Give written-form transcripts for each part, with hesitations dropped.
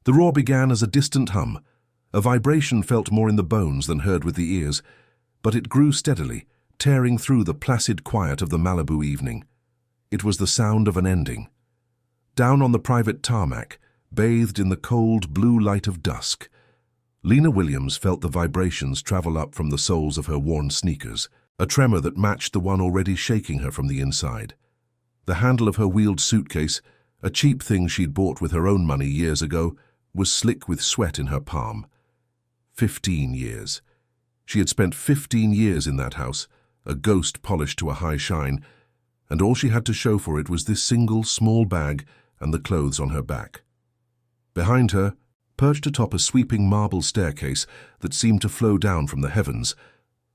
The roar began as a distant hum. A vibration felt more in the bones than heard with the ears, but it grew steadily, tearing through the placid quiet of the Malibu evening. It was the sound of an ending. Down on the private tarmac, bathed in the cold blue light of dusk, Lena Williams felt the vibrations travel up from the soles of her worn sneakers, a tremor that matched the one already shaking her from the inside. The handle of her wheeled suitcase, a cheap thing she'd bought with her own money years ago, was slick with sweat in her palm. 15 years. She had spent 15 years in that house, a ghost polished to a high shine, and all she had to show for it was this single small bag and the clothes on her back. Behind her, perched atop a sweeping marble staircase that seemed to flow down from the heavens,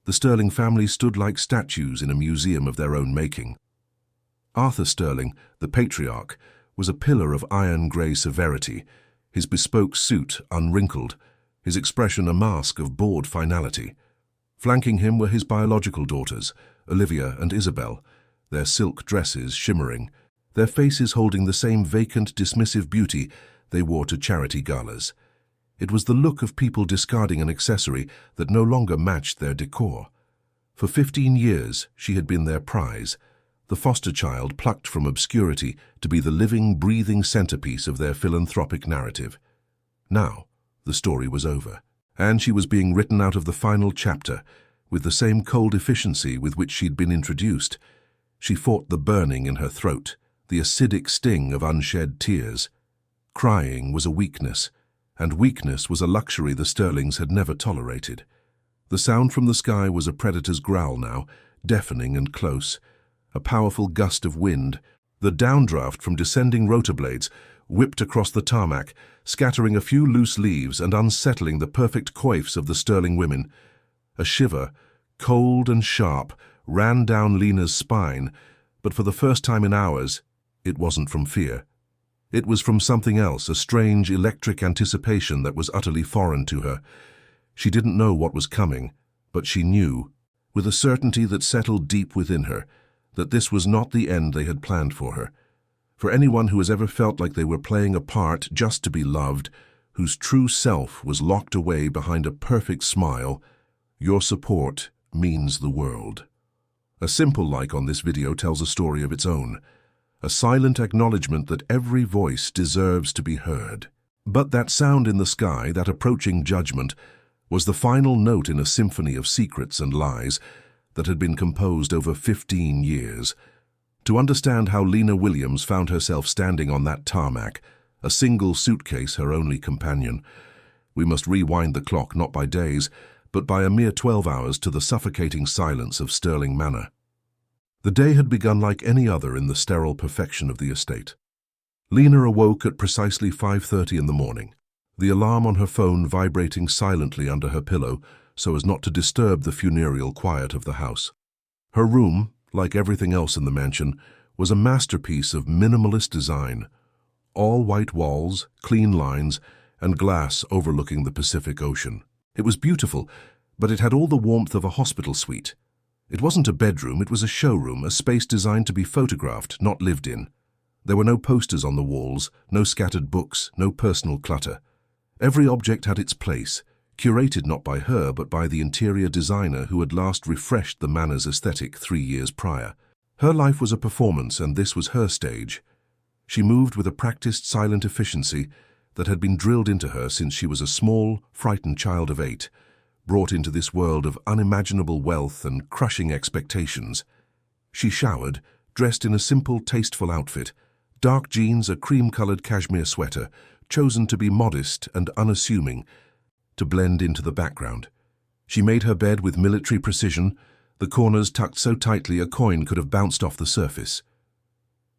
the Sterling family stood like statues in a museum of their own making. Arthur Sterling, the patriarch, was a pillar of iron-grey severity, his bespoke suit unwrinkled, his expression a mask of bored finality. Flanking him were his biological daughters, Olivia and Isabel, their silk dresses shimmering, their faces holding the same vacant, dismissive beauty they wore to charity galas. It was the look of people discarding an accessory that no longer matched their decor. For 15 years, she had been their prize, the foster child plucked from obscurity to be the living, breathing centerpiece of their philanthropic narrative. Now, the story was over, and she was being written out of the final chapter with the same cold efficiency with which she'd been introduced. She fought the burning in her throat, the acidic sting of unshed tears. Crying was a weakness, and weakness was a luxury the Sterlings had never tolerated. The sound from the sky was a predator's growl now, deafening and close. A powerful gust of wind, the downdraft from descending rotor blades, whipped across the tarmac, scattering a few loose leaves and unsettling the perfect coifs of the Sterling women. A shiver, cold and sharp, ran down Lena's spine, but for the first time in hours, it wasn't from fear. It was from something else, a strange electric anticipation that was utterly foreign to her. She didn't know what was coming, but she knew, with a certainty that settled deep within her, that this was not the end they had planned for her. For anyone who has ever felt like they were playing a part just to be loved, whose true self was locked away behind a perfect smile, your support means the world. A simple like on this video tells a story of its own, a silent acknowledgement that every voice deserves to be heard. But that sound in the sky, that approaching judgment, was the final note in a symphony of secrets and lies that had been composed over 15 years. To understand how Lena Williams found herself standing on that tarmac, a single suitcase her only companion, we must rewind the clock not by days, but by a mere 12 hours to the suffocating silence of Sterling Manor. The day had begun like any other in the sterile perfection of the estate. Lena awoke at precisely 5:30 in the morning, the alarm on her phone vibrating silently under her pillow so as not to disturb the funereal quiet of the house. Her room, like everything else in the mansion, was a masterpiece of minimalist design. All white walls, clean lines, and glass overlooking the Pacific Ocean. It was beautiful, but it had all the warmth of a hospital suite. It wasn't a bedroom, it was a showroom, a space designed to be photographed, not lived in. There were no posters on the walls, no scattered books, no personal clutter. Every object had its place, curated not by her but by the interior designer who had last refreshed the manor's aesthetic 3 years prior. Her life was a performance, and this was her stage. She moved with a practiced silent efficiency that had been drilled into her since she was a small, frightened child of 8, brought into this world of unimaginable wealth and crushing expectations. She showered, dressed in a simple, tasteful outfit, dark jeans, a cream-colored cashmere sweater, chosen to be modest and unassuming, to blend into the background. She made her bed with military precision, the corners tucked so tightly a coin could have bounced off the surface.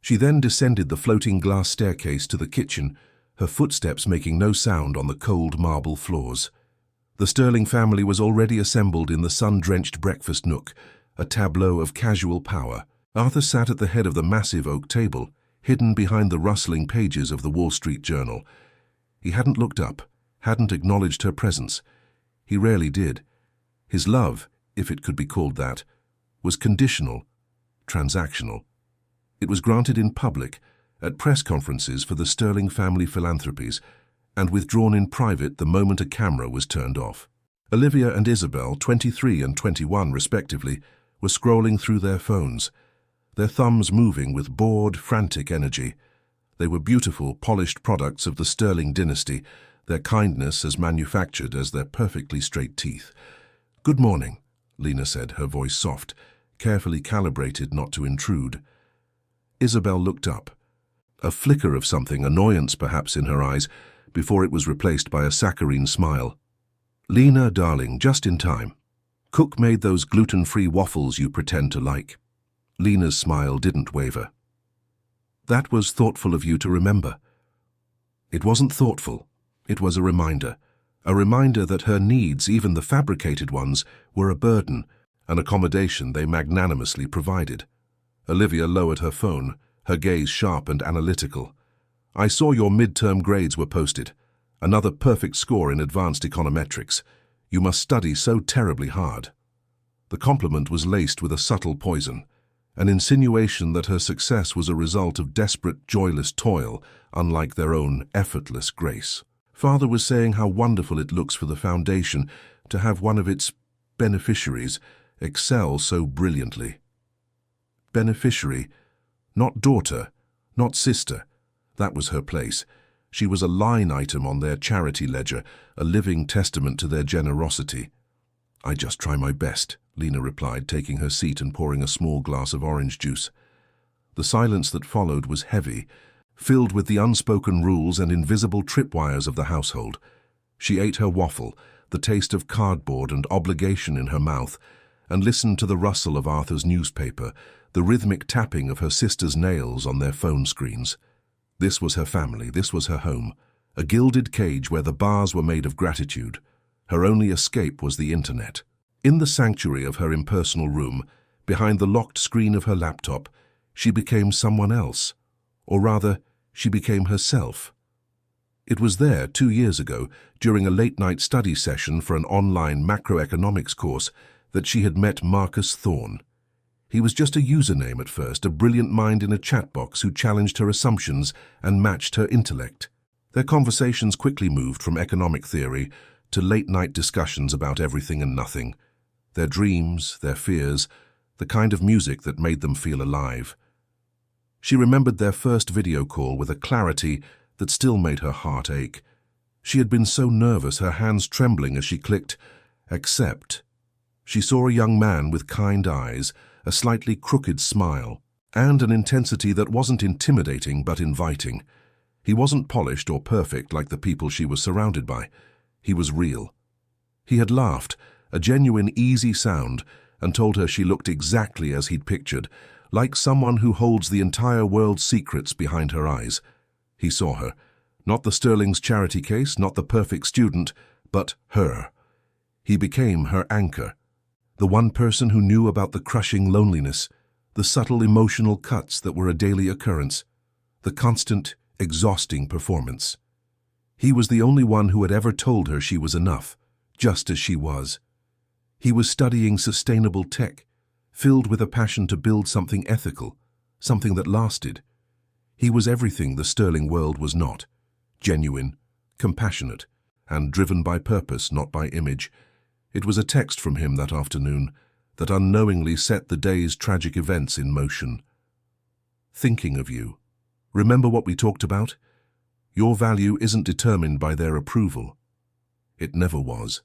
She then descended the floating glass staircase to the kitchen, her footsteps making no sound on the cold marble floors. The Sterling family was already assembled in the sun-drenched breakfast nook, a tableau of casual power. Arthur sat at the head of the massive oak table, hidden behind the rustling pages of the Wall Street Journal. He hadn't looked up, hadn't acknowledged her presence. He rarely did. His love, if it could be called that, was conditional, transactional. It was granted in public, at press conferences for the Sterling family philanthropies, and withdrawn in private the moment a camera was turned off. Olivia and Isabel, 23 and 21 respectively, were scrolling through their phones, their thumbs moving with bored, frantic energy. They were beautiful, polished products of the Sterling dynasty, their kindness as manufactured as their perfectly straight teeth. "Good morning," Lena said, her voice soft, carefully calibrated not to intrude. Isabel looked up, a flicker of something, annoyance perhaps, in her eyes, before it was replaced by a saccharine smile. "Lena, darling, just in time. Cook made those gluten-free waffles you pretend to like." Lena's smile didn't waver. "That was thoughtful of you to remember." It wasn't thoughtful. It was a reminder that her needs, even the fabricated ones, were a burden, an accommodation they magnanimously provided. Olivia lowered her phone, her gaze sharp and analytical. "I saw your midterm grades were posted. Another perfect score in advanced econometrics. You must study so terribly hard." The compliment was laced with a subtle poison, an insinuation that her success was a result of desperate, joyless toil, unlike their own effortless grace. Father was saying how wonderful it looks for the foundation to have one of its beneficiaries excel so brilliantly. Beneficiary, not daughter, not sister. That was her place. She was a line item on their charity ledger, a living testament to their generosity. "I just try my best," Lena replied, taking her seat and pouring a small glass of orange juice. The silence that followed was heavy, filled with the unspoken rules and invisible tripwires of the household. She ate her waffle, the taste of cardboard and obligation in her mouth, and listened to the rustle of Arthur's newspaper, the rhythmic tapping of her sister's nails on their phone screens. This was her family, this was her home, a gilded cage where the bars were made of gratitude. Her only escape was the internet. In the sanctuary of her impersonal room, behind the locked screen of her laptop, she became someone else. Or rather, she became herself. It was there 2 years ago, during a late-night study session for an online macroeconomics course, that she had met Marcus Thorne. He was just a username at first, a brilliant mind in a chat box who challenged her assumptions and matched her intellect. Their conversations quickly moved from economic theory to late-night discussions about everything and nothing. Their dreams, their fears, the kind of music that made them feel alive. She remembered their first video call with a clarity that still made her heart ache. She had been so nervous, her hands trembling as she clicked, "Accept." She saw a young man with kind eyes, a slightly crooked smile, and an intensity that wasn't intimidating but inviting. He wasn't polished or perfect like the people she was surrounded by. He was real. He had laughed, a genuine easy sound, and told her she looked exactly as he'd pictured, like someone who holds the entire world's secrets behind her eyes. He saw her. Not the Sterling's charity case, not the perfect student, but her. He became her anchor. The one person who knew about the crushing loneliness, the subtle emotional cuts that were a daily occurrence, the constant, exhausting performance. He was the only one who had ever told her she was enough, just as she was. He was studying sustainable tech, filled with a passion to build something ethical, something that lasted. He was everything the Sterling world was not: genuine, compassionate, and driven by purpose, not by image. It was a text from him that afternoon that unknowingly set the day's tragic events in motion. "Thinking of you. Remember what we talked about? Your value isn't determined by their approval." It never was.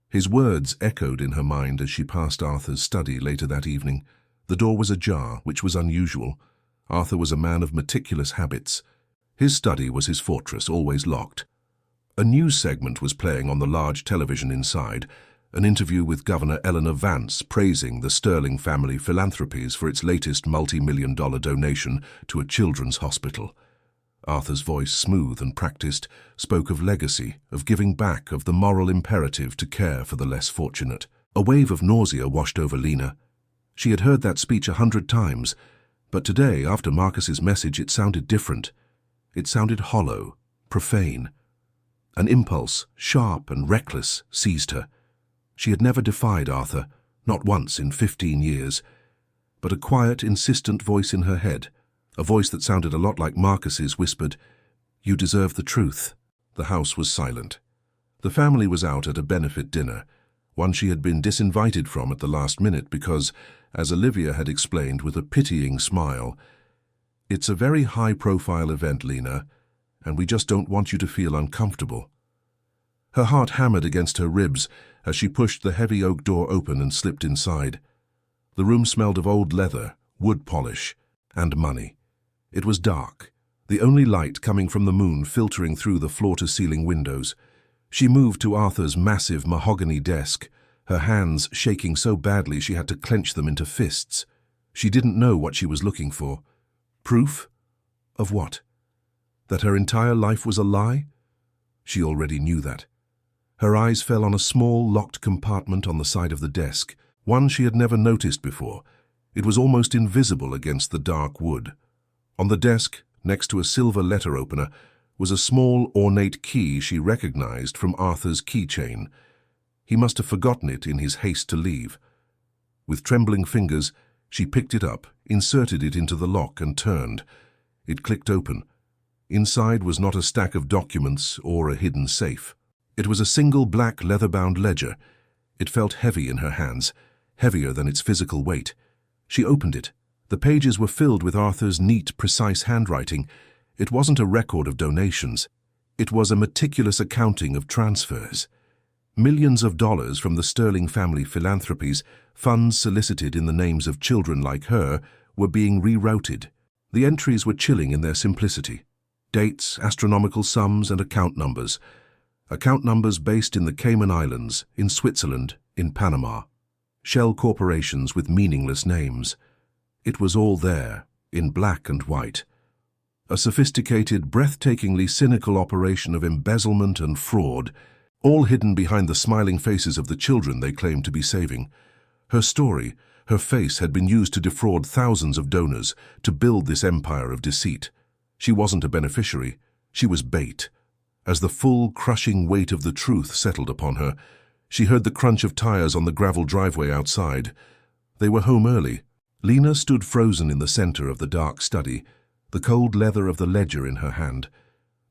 His words echoed in her mind as she passed Arthur's study later that evening. The door was ajar, which was unusual. Arthur was a man of meticulous habits. His study was his fortress, always locked. A news segment was playing on the large television inside, an interview with Governor Eleanor Vance praising the Sterling family philanthropies for its latest multi-million-dollar donation to a children's hospital. Arthur's voice, smooth and practiced, spoke of legacy, of giving back, of the moral imperative to care for the less fortunate. A wave of nausea washed over Lena. She had heard that speech 100 times, but today, after Marcus's message, it sounded different. It sounded hollow, profane. An impulse, sharp and reckless, seized her. She had never defied Arthur, not once in 15 years, but a quiet, insistent voice in her head, a voice that sounded a lot like Marcus's, whispered, "You deserve the truth." The house was silent. The family was out at a benefit dinner, one she had been disinvited from at the last minute because, as Olivia had explained with a pitying smile, "It's a very high-profile event, Lena, and we just don't want you to feel uncomfortable." Her heart hammered against her ribs as she pushed the heavy oak door open and slipped inside. The room smelled of old leather, wood polish, and money. It was dark, the only light coming from the moon filtering through the floor-to-ceiling windows. She moved to Arthur's massive mahogany desk, her hands shaking so badly she had to clench them into fists. She didn't know what she was looking for. Proof? Of what? That her entire life was a lie? She already knew that. Her eyes fell on a small, locked compartment on the side of the desk, one she had never noticed before. It was almost invisible against the dark wood. On the desk, next to a silver letter opener, was a small, ornate key she recognized from Arthur's keychain. He must have forgotten it in his haste to leave. With trembling fingers, she picked it up, inserted it into the lock, and turned. It clicked open. Inside was not a stack of documents or a hidden safe. It was a single black leather-bound ledger. It felt heavy in her hands, heavier than its physical weight. She opened it. The pages were filled with Arthur's neat, precise handwriting. It wasn't a record of donations. It was a meticulous accounting of transfers. Millions of dollars from the Sterling family philanthropies, funds solicited in the names of children like her, were being rerouted. The entries were chilling in their simplicity. Dates, astronomical sums, and account numbers. Account numbers based in the Cayman Islands, in Switzerland, in Panama. Shell corporations with meaningless names. It was all there, in black and white. A sophisticated, breathtakingly cynical operation of embezzlement and fraud, all hidden behind the smiling faces of the children they claimed to be saving. Her story, her face, had been used to defraud thousands of donors, to build this empire of deceit. She wasn't a beneficiary, she was bait. As the full, crushing weight of the truth settled upon her, she heard the crunch of tires on the gravel driveway outside. They were home early. Lena stood frozen in the center of the dark study, the cold leather of the ledger in her hand,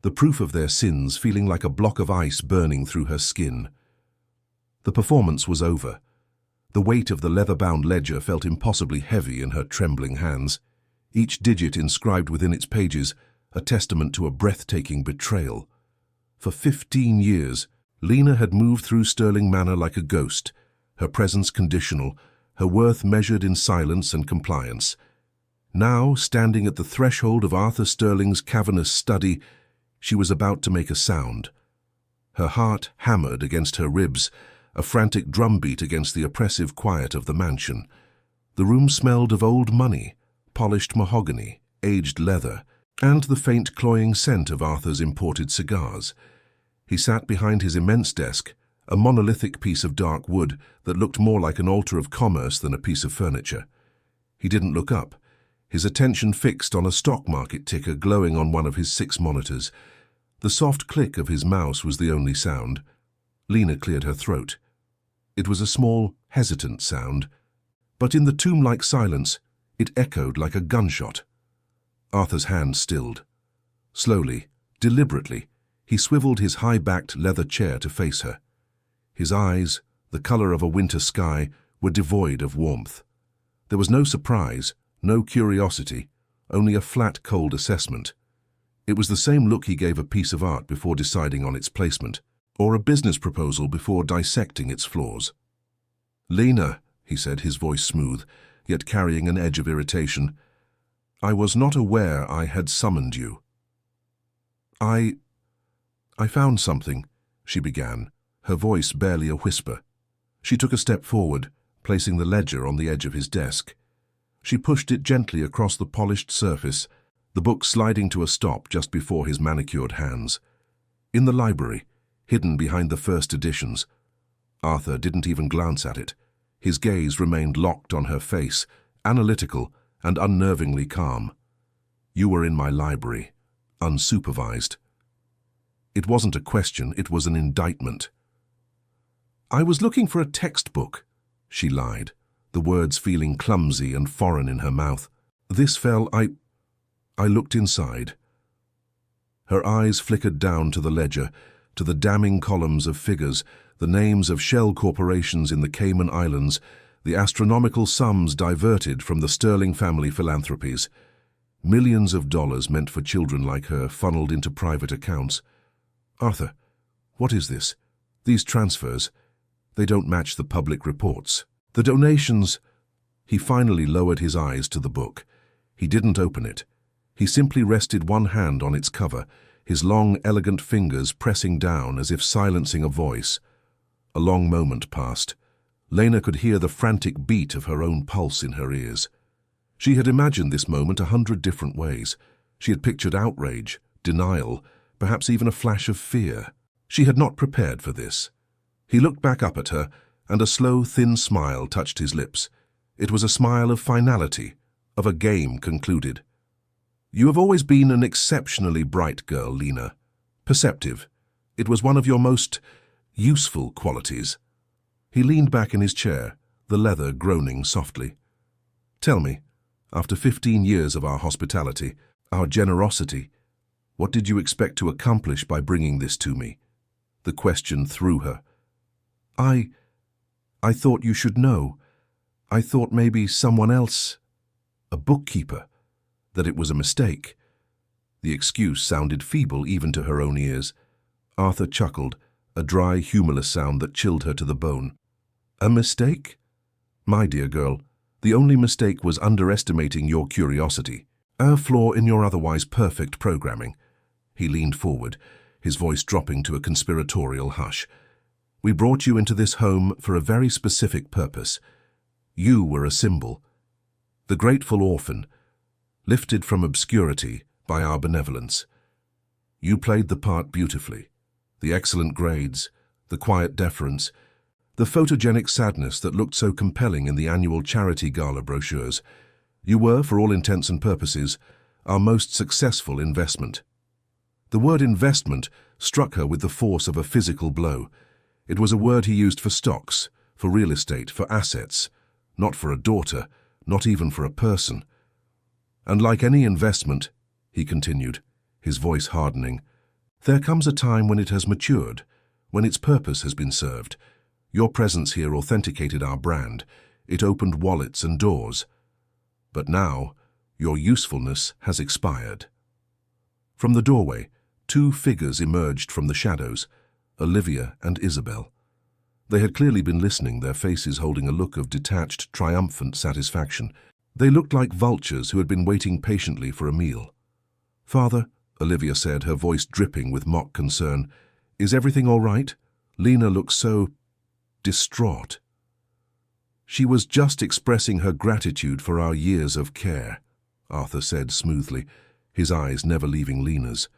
the proof of their sins feeling like a block of ice burning through her skin. The performance was over. The weight of the leather-bound ledger felt impossibly heavy in her trembling hands, each digit inscribed within its pages a testament to a breathtaking betrayal. For 15 years, Lena had moved through Sterling Manor like a ghost, her presence conditional, her worth measured in silence and compliance. Now, standing at the threshold of Arthur Sterling's cavernous study, she was about to make a sound. Her heart hammered against her ribs, a frantic drumbeat against the oppressive quiet of the mansion. The room smelled of old money, polished mahogany, aged leather, and the faint cloying scent of Arthur's imported cigars. He sat behind his immense desk, a monolithic piece of dark wood that looked more like an altar of commerce than a piece of furniture. He didn't look up, his attention fixed on a stock market ticker glowing on one of his 6 monitors. The soft click of his mouse was the only sound. Lena cleared her throat. It was a small, hesitant sound, but in the tomb-like silence, it echoed like a gunshot. Arthur's hand stilled. Slowly, deliberately, he swiveled his high-backed leather chair to face her. His eyes, the color of a winter sky, were devoid of warmth. There was no surprise, no curiosity, only a flat, cold assessment. It was the same look he gave a piece of art before deciding on its placement, or a business proposal before dissecting its flaws. "Lena," he said, his voice smooth, yet carrying an edge of irritation, "I was not aware I had summoned you." I found something," she began, her voice barely a whisper. She took a step forward, placing the ledger on the edge of his desk. She pushed it gently across the polished surface, the book sliding to a stop just before his manicured hands. In the library, hidden behind the first editions. Arthur didn't even glance at it. His gaze remained locked on her face, analytical and unnervingly calm. "You were in my library, unsupervised." It wasn't a question, it was an indictment. "I was looking for a textbook," she lied, the words feeling clumsy and foreign in her mouth. "This fell, I looked inside." Her eyes flickered down to the ledger, to the damning columns of figures, the names of shell corporations in the Cayman Islands, the astronomical sums diverted from the Sterling family philanthropies. Millions of dollars meant for children like her funneled into private accounts. Arthur, what is this? These transfers, they don't match the public reports. The donations... He finally lowered his eyes to the book. He didn't open it. He simply rested one hand on its cover, his long, elegant fingers pressing down as if silencing a voice. A long moment passed. Lena could hear the frantic beat of her own pulse in her ears. She had imagined this moment 100 different ways. She had pictured outrage, denial, perhaps even a flash of fear. She had not prepared for this. He looked back up at her, and a slow, thin smile touched his lips. It was a smile of finality, of a game concluded. You have always been an exceptionally bright girl, Lena. Perceptive. It was one of your most useful qualities. He leaned back in his chair, the leather groaning softly. Tell me, after 15 years of our hospitality, our generosity, what did you expect to accomplish by bringing this to me? The question threw her. I thought you should know. I thought maybe someone else, a bookkeeper, that it was a mistake. The excuse sounded feeble even to her own ears. Arthur chuckled, a dry, humorless sound that chilled her to the bone. A mistake? My dear girl, the only mistake was underestimating your curiosity, a flaw in your otherwise perfect programming. He leaned forward, his voice dropping to a conspiratorial hush. We brought you into this home for a very specific purpose. You were a symbol, the grateful orphan, lifted from obscurity by our benevolence. You played the part beautifully. The excellent grades, the quiet deference, the photogenic sadness that looked so compelling in the annual charity gala brochures. You were, for all intents and purposes, our most successful investment. The word investment struck her with the force of a physical blow. It was a word he used for stocks, for real estate, for assets, not for a daughter, not even for a person. And like any investment, he continued, his voice hardening, there comes a time when it has matured, when its purpose has been served. Your presence here authenticated our brand. It opened wallets and doors. But now, your usefulness has expired. From the doorway, two figures emerged from the shadows, Olivia and Isabel. They had clearly been listening, their faces holding a look of detached, triumphant satisfaction. They looked like vultures who had been waiting patiently for a meal. Father, Olivia said, her voice dripping with mock concern, is everything all right? Lena looked so distraught. She was just expressing her gratitude for our years of care, Arthur said smoothly, his eyes never leaving Lena's.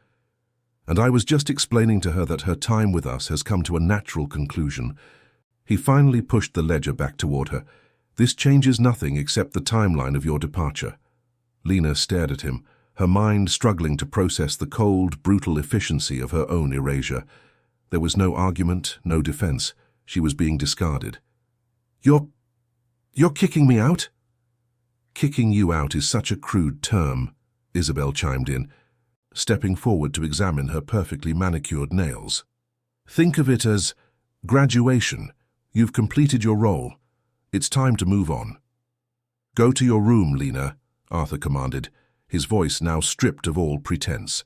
And I was just explaining to her that her time with us has come to a natural conclusion. He finally pushed the ledger back toward her. This changes nothing except the timeline of your departure. Lena stared at him, her mind struggling to process the cold, brutal efficiency of her own erasure. There was no argument, no defense. She was being discarded. You're kicking me out? Kicking you out is such a crude term, Isabel chimed in, stepping forward to examine her perfectly manicured nails. Think of it as graduation. You've completed your role. It's time to move on. Go to your room, Lena, Arthur commanded, his voice now stripped of all pretense.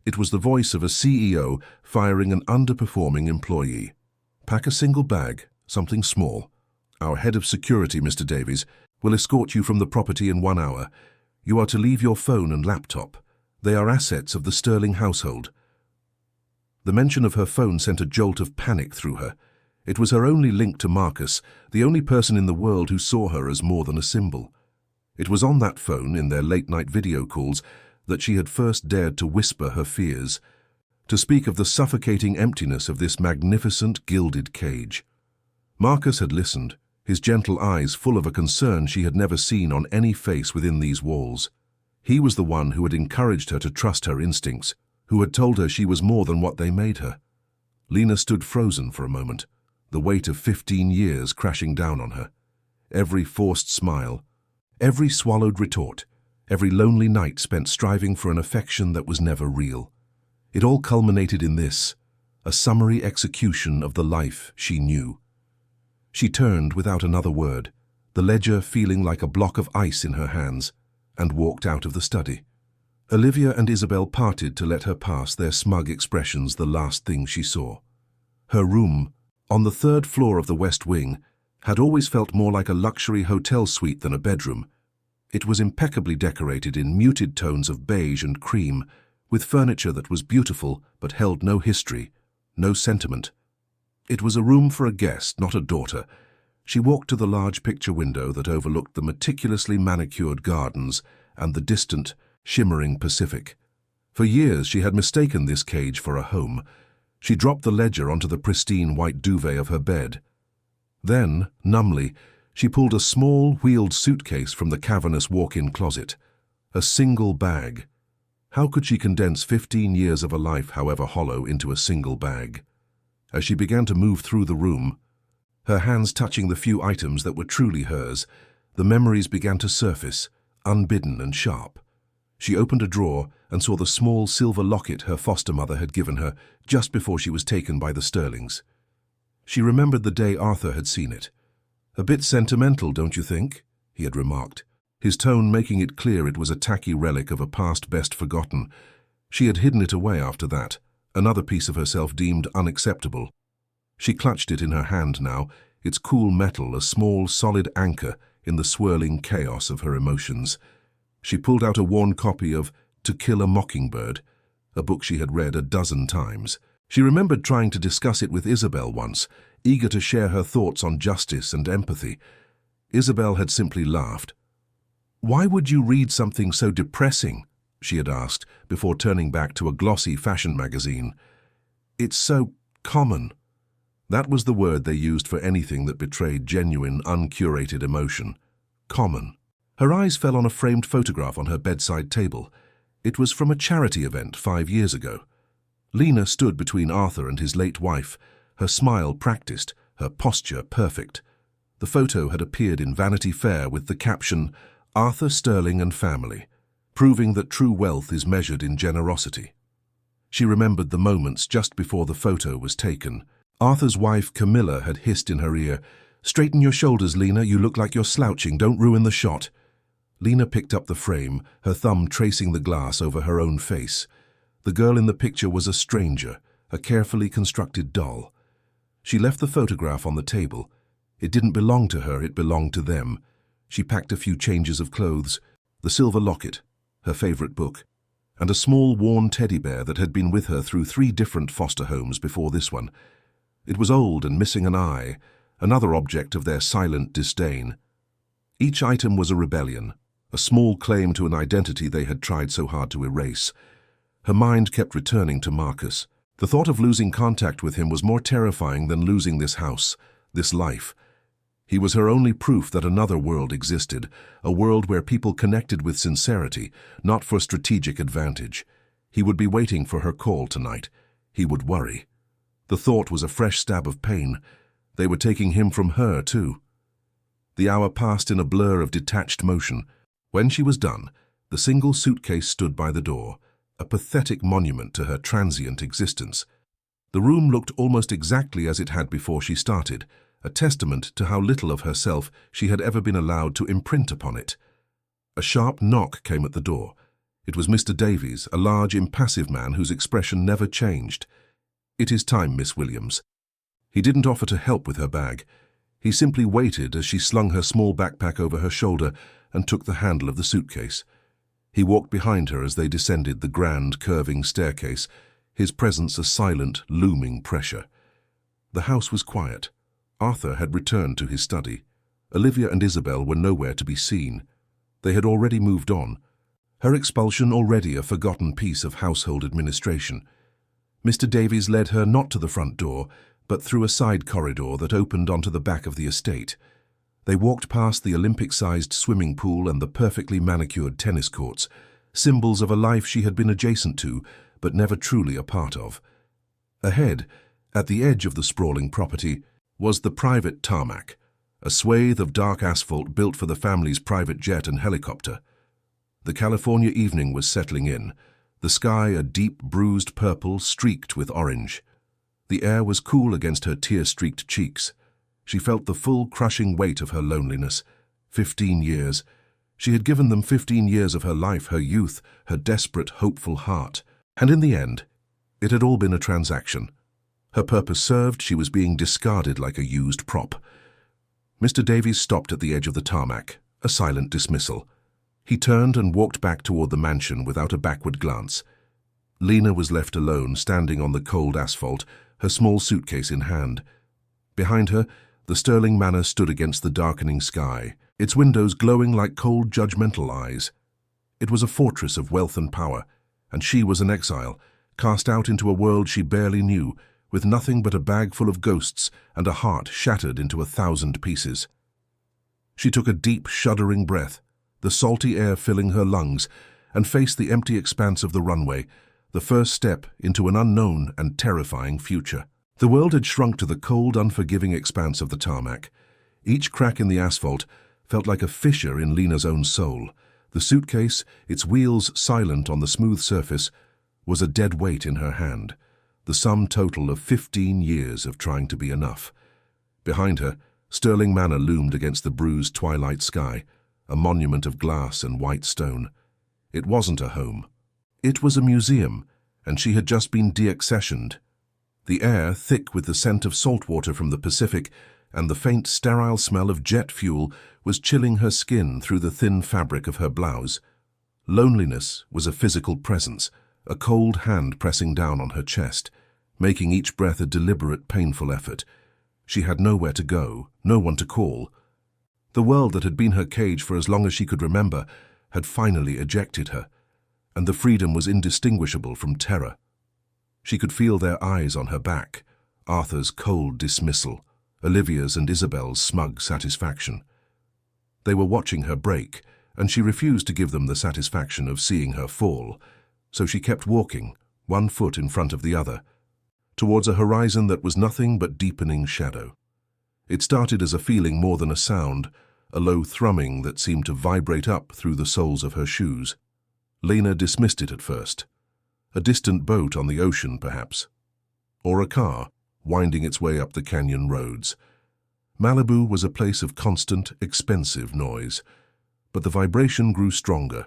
It was the voice of a CEO firing an underperforming employee. Pack a single bag, something small. Our head of security, Mr. Davies, will escort you from the property in 1 hour. You are to leave your phone and laptop. They are assets of the Sterling household. The mention of her phone sent a jolt of panic through her. It was her only link to Marcus, the only person in the world who saw her as more than a symbol. It was on that phone, in their late-night video calls, that she had first dared to whisper her fears, to speak of the suffocating emptiness of this magnificent gilded cage. Marcus had listened, his gentle eyes full of a concern she had never seen on any face within these walls. He was the one who had encouraged her to trust her instincts, who had told her she was more than what they made her. Lena stood frozen for a moment, the weight of 15 years crashing down on her. Every forced smile, every swallowed retort, every lonely night spent striving for an affection that was never real. It all culminated in this, a summary execution of the life she knew. She turned without another word, the ledger feeling like a block of ice in her hands, and walked out of the study. Olivia and Isabel parted to let her pass, their smug expressions the last thing she saw. Her room, on the third floor of the West Wing, had always felt more like a luxury hotel suite than a bedroom. It was impeccably decorated in muted tones of beige and cream, with furniture that was beautiful but held no history, no sentiment. It was a room for a guest, not a daughter. She walked to the large picture window that overlooked the meticulously manicured gardens and the distant, shimmering Pacific. For years she had mistaken this cage for a home. She dropped the ledger onto the pristine white duvet of her bed. Then, numbly, she pulled a small, wheeled suitcase from the cavernous walk-in closet. A single bag. How could she condense 15 years of a life, however hollow, into a single bag? As she began to move through the room, her hands touching the few items that were truly hers, the memories began to surface, unbidden and sharp. She opened a drawer and saw the small silver locket her foster mother had given her just before she was taken by the Sterlings. She remembered the day Arthur had seen it. "A bit sentimental, don't you think?" he had remarked, his tone making it clear it was a tacky relic of a past best forgotten. She had hidden it away after that, another piece of herself deemed unacceptable. She clutched it in her hand now, its cool metal a small, solid anchor in the swirling chaos of her emotions. She pulled out a worn copy of To Kill a Mockingbird, a book she had read a dozen times. She remembered trying to discuss it with Isabel once, eager to share her thoughts on justice and empathy. Isabel had simply laughed. "Why would you read something so depressing?" she had asked, before turning back to a glossy fashion magazine. "It's so common." That was the word they used for anything that betrayed genuine, uncurated emotion. Common. Her eyes fell on a framed photograph on her bedside table. It was from a charity event 5 years ago. Lena stood between Arthur and his late wife, her smile practiced, her posture perfect. The photo had appeared in Vanity Fair with the caption, "Arthur Sterling and Family," proving that true wealth is measured in generosity. She remembered the moments just before the photo was taken. Arthur's wife, Camilla, had hissed in her ear, "Straighten your shoulders, Lena, you look like you're slouching, don't ruin the shot." Lena picked up the frame, her thumb tracing the glass over her own face. The girl in the picture was a stranger, a carefully constructed doll. She left the photograph on the table. It didn't belong to her, it belonged to them. She packed a few changes of clothes, the silver locket, her favorite book, and a small worn teddy bear that had been with her through 3 different foster homes before this one. It was old and missing an eye, another object of their silent disdain. Each item was a rebellion, a small claim to an identity they had tried so hard to erase. Her mind kept returning to Marcus. The thought of losing contact with him was more terrifying than losing this house, this life. He was her only proof that another world existed, a world where people connected with sincerity, not for strategic advantage. He would be waiting for her call tonight. He would worry. The thought was a fresh stab of pain. They were taking him from her, too. The hour passed in a blur of detached motion. When she was done, the single suitcase stood by the door, a pathetic monument to her transient existence. The room looked almost exactly as it had before she started, a testament to how little of herself she had ever been allowed to imprint upon it. A sharp knock came at the door. It was Mr. Davies, a large, impassive man whose expression never changed. "It is time, Miss Williams." He didn't offer to help with her bag. He simply waited as she slung her small backpack over her shoulder and took the handle of the suitcase. He walked behind her as they descended the grand, curving staircase, his presence a silent, looming pressure. The house was quiet. Arthur had returned to his study. Olivia and Isabel were nowhere to be seen. They had already moved on. Her expulsion already a forgotten piece of household administration. Mr. Davies led her not to the front door, but through a side corridor that opened onto the back of the estate. They walked past the Olympic-sized swimming pool and the perfectly manicured tennis courts, symbols of a life she had been adjacent to, but never truly a part of. Ahead, at the edge of the sprawling property, was the private tarmac, a swathe of dark asphalt built for the family's private jet and helicopter. The California evening was settling in. The sky a deep bruised purple streaked with orange. The air was cool against her tear-streaked cheeks. She felt the full crushing weight of her loneliness. 15 years. She had given them 15 years of her life, her youth, her desperate, hopeful heart. And in the end, it had all been a transaction. Her purpose served, she was being discarded like a used prop. Mr. Davies stopped at the edge of the tarmac, a silent dismissal. He turned and walked back toward the mansion without a backward glance. Lena was left alone, standing on the cold asphalt, her small suitcase in hand. Behind her, the Sterling Manor stood against the darkening sky, its windows glowing like cold, judgmental eyes. It was a fortress of wealth and power, and she was an exile, cast out into a world she barely knew, with nothing but a bag full of ghosts and a heart shattered into 1,000 pieces. She took a deep, shuddering breath, the salty air filling her lungs, and faced the empty expanse of the runway, the first step into an unknown and terrifying future. The world had shrunk to the cold, unforgiving expanse of the tarmac. Each crack in the asphalt felt like a fissure in Lena's own soul. The suitcase, its wheels silent on the smooth surface, was a dead weight in her hand, the sum total of 15 years of trying to be enough. Behind her, Sterling Manor loomed against the bruised twilight sky, a monument of glass and white stone. It wasn't a home. It was a museum, and she had just been deaccessioned. The air, thick with the scent of salt water from the Pacific and the faint, sterile smell of jet fuel, was chilling her skin through the thin fabric of her blouse. Loneliness was a physical presence, a cold hand pressing down on her chest, making each breath a deliberate, painful effort. She had nowhere to go, no one to call. The world that had been her cage for as long as she could remember had finally ejected her, and the freedom was indistinguishable from terror. She could feel their eyes on her back, Arthur's cold dismissal, Olivia's and Isabel's smug satisfaction. They were watching her break, and she refused to give them the satisfaction of seeing her fall, so she kept walking, one foot in front of the other, towards a horizon that was nothing but deepening shadow. It started as a feeling more than a sound, a low thrumming that seemed to vibrate up through the soles of her shoes. Lena dismissed it at first. A distant boat on the ocean, perhaps. Or a car, winding its way up the canyon roads. Malibu was a place of constant, expensive noise, but the vibration grew stronger.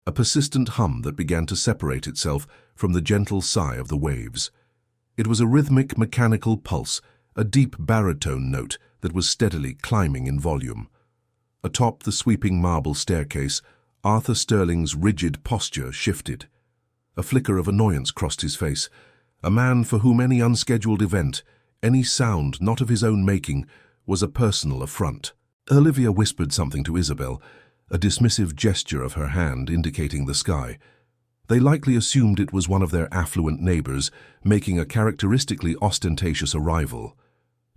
A persistent hum that began to separate itself from the gentle sigh of the waves. It was a rhythmic, mechanical pulse, a deep baritone note that was steadily climbing in volume. Atop the sweeping marble staircase, Arthur Sterling's rigid posture shifted. A flicker of annoyance crossed his face. A man for whom any unscheduled event, any sound not of his own making, was a personal affront. Olivia whispered something to Isabel, a dismissive gesture of her hand indicating the sky. They likely assumed it was one of their affluent neighbors, making a characteristically ostentatious arrival.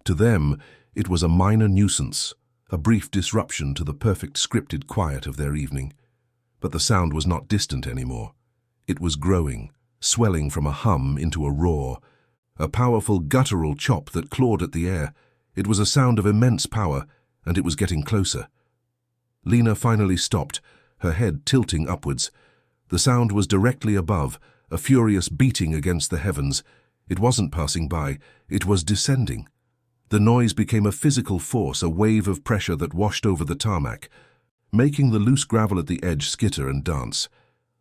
To them, it was a minor nuisance, a brief disruption to the perfect scripted quiet of their evening. But the sound was not distant anymore. It was growing, swelling from a hum into a roar, a powerful guttural chop that clawed at the air. It was a sound of immense power, and it was getting closer. Lena finally stopped, her head tilting upwards. The sound was directly above, a furious beating against the heavens. It wasn't passing by, it was descending. The noise became a physical force, a wave of pressure that washed over the tarmac, making the loose gravel at the edge skitter and dance.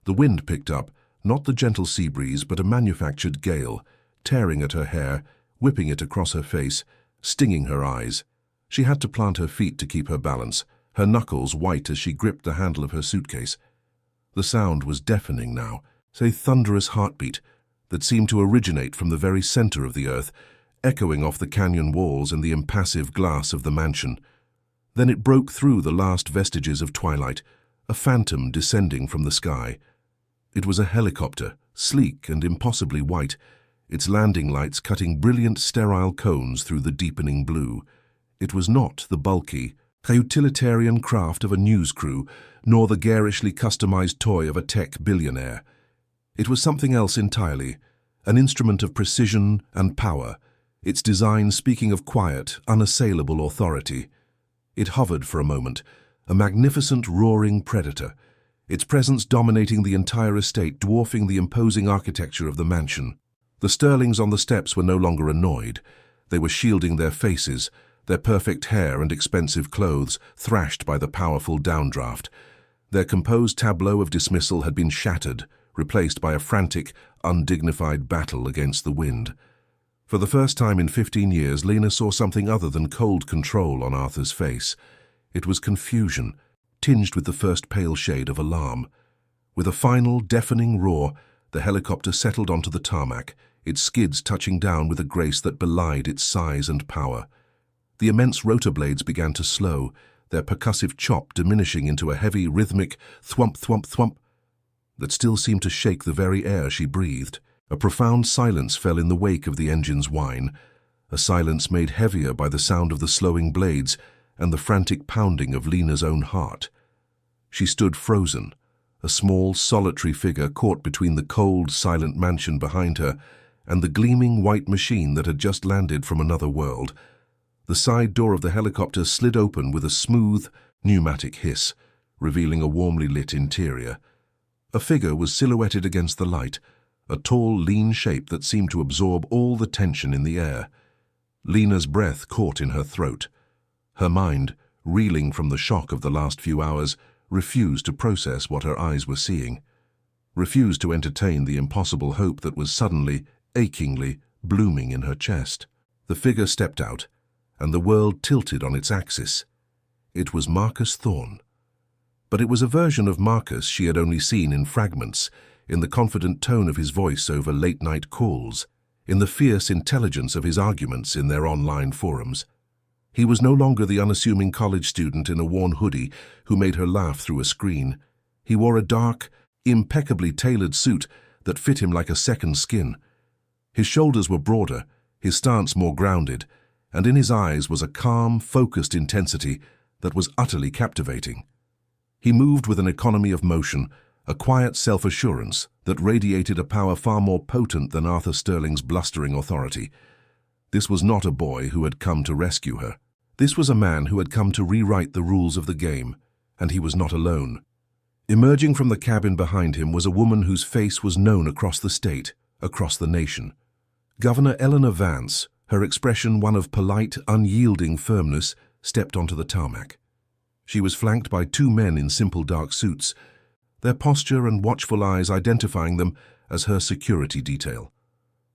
The wind picked up, not the gentle sea breeze, but a manufactured gale, tearing at her hair, whipping it across her face, stinging her eyes. She had to plant her feet to keep her balance, her knuckles white as she gripped the handle of her suitcase. The sound was deafening now, a thunderous heartbeat that seemed to originate from the very center of the earth, echoing off the canyon walls and the impassive glass of the mansion. Then it broke through the last vestiges of twilight, a phantom descending from the sky. It was a helicopter, sleek and impossibly white, its landing lights cutting brilliant sterile cones through the deepening blue. It was not the bulky, utilitarian craft of a news crew, nor the garishly customized toy of a tech billionaire. It was something else entirely, an instrument of precision and power, its design speaking of quiet, unassailable authority. It hovered for a moment, a magnificent roaring predator, its presence dominating the entire estate, dwarfing the imposing architecture of the mansion. The Sterlings on the steps were no longer annoyed. They were shielding their faces, their perfect hair and expensive clothes thrashed by the powerful downdraft. Their composed tableau of dismissal had been shattered, replaced by a frantic, undignified battle against the wind. For the first time in 15 years, Lena saw something other than cold control on Arthur's face. It was confusion, tinged with the first pale shade of alarm. With a final, deafening roar, the helicopter settled onto the tarmac, its skids touching down with a grace that belied its size and power. The immense rotor blades began to slow, their percussive chop diminishing into a heavy, rhythmic thwump, thwump, thwump that still seemed to shake the very air she breathed. A profound silence fell in the wake of the engine's whine, a silence made heavier by the sound of the slowing blades and the frantic pounding of Lena's own heart. She stood frozen, a small, solitary figure caught between the cold, silent mansion behind her and the gleaming white machine that had just landed from another world. The side door of the helicopter slid open with a smooth, pneumatic hiss, revealing a warmly lit interior. A figure was silhouetted against the light, a tall, lean shape that seemed to absorb all the tension in the air. Lena's breath caught in her throat. Her mind, reeling from the shock of the last few hours, refused to process what her eyes were seeing, refused to entertain the impossible hope that was suddenly, achingly, blooming in her chest. The figure stepped out, and the world tilted on its axis. It was Marcus Thorne. But it was a version of Marcus she had only seen in fragments, in the confident tone of his voice over late-night calls, in the fierce intelligence of his arguments in their online forums. He was no longer the unassuming college student in a worn hoodie who made her laugh through a screen. He wore a dark, impeccably tailored suit that fit him like a second skin. His shoulders were broader, his stance more grounded, and in his eyes was a calm, focused intensity that was utterly captivating. He moved with an economy of motion, a quiet self-assurance that radiated a power far more potent than Arthur Sterling's blustering authority. This was not a boy who had come to rescue her. This was a man who had come to rewrite the rules of the game, and he was not alone. Emerging from the cabin behind him was a woman whose face was known across the state, across the nation. Governor Eleanor Vance, her expression one of polite, unyielding firmness, stepped onto the tarmac. She was flanked by two men in simple dark suits, their posture and watchful eyes identifying them as her security detail.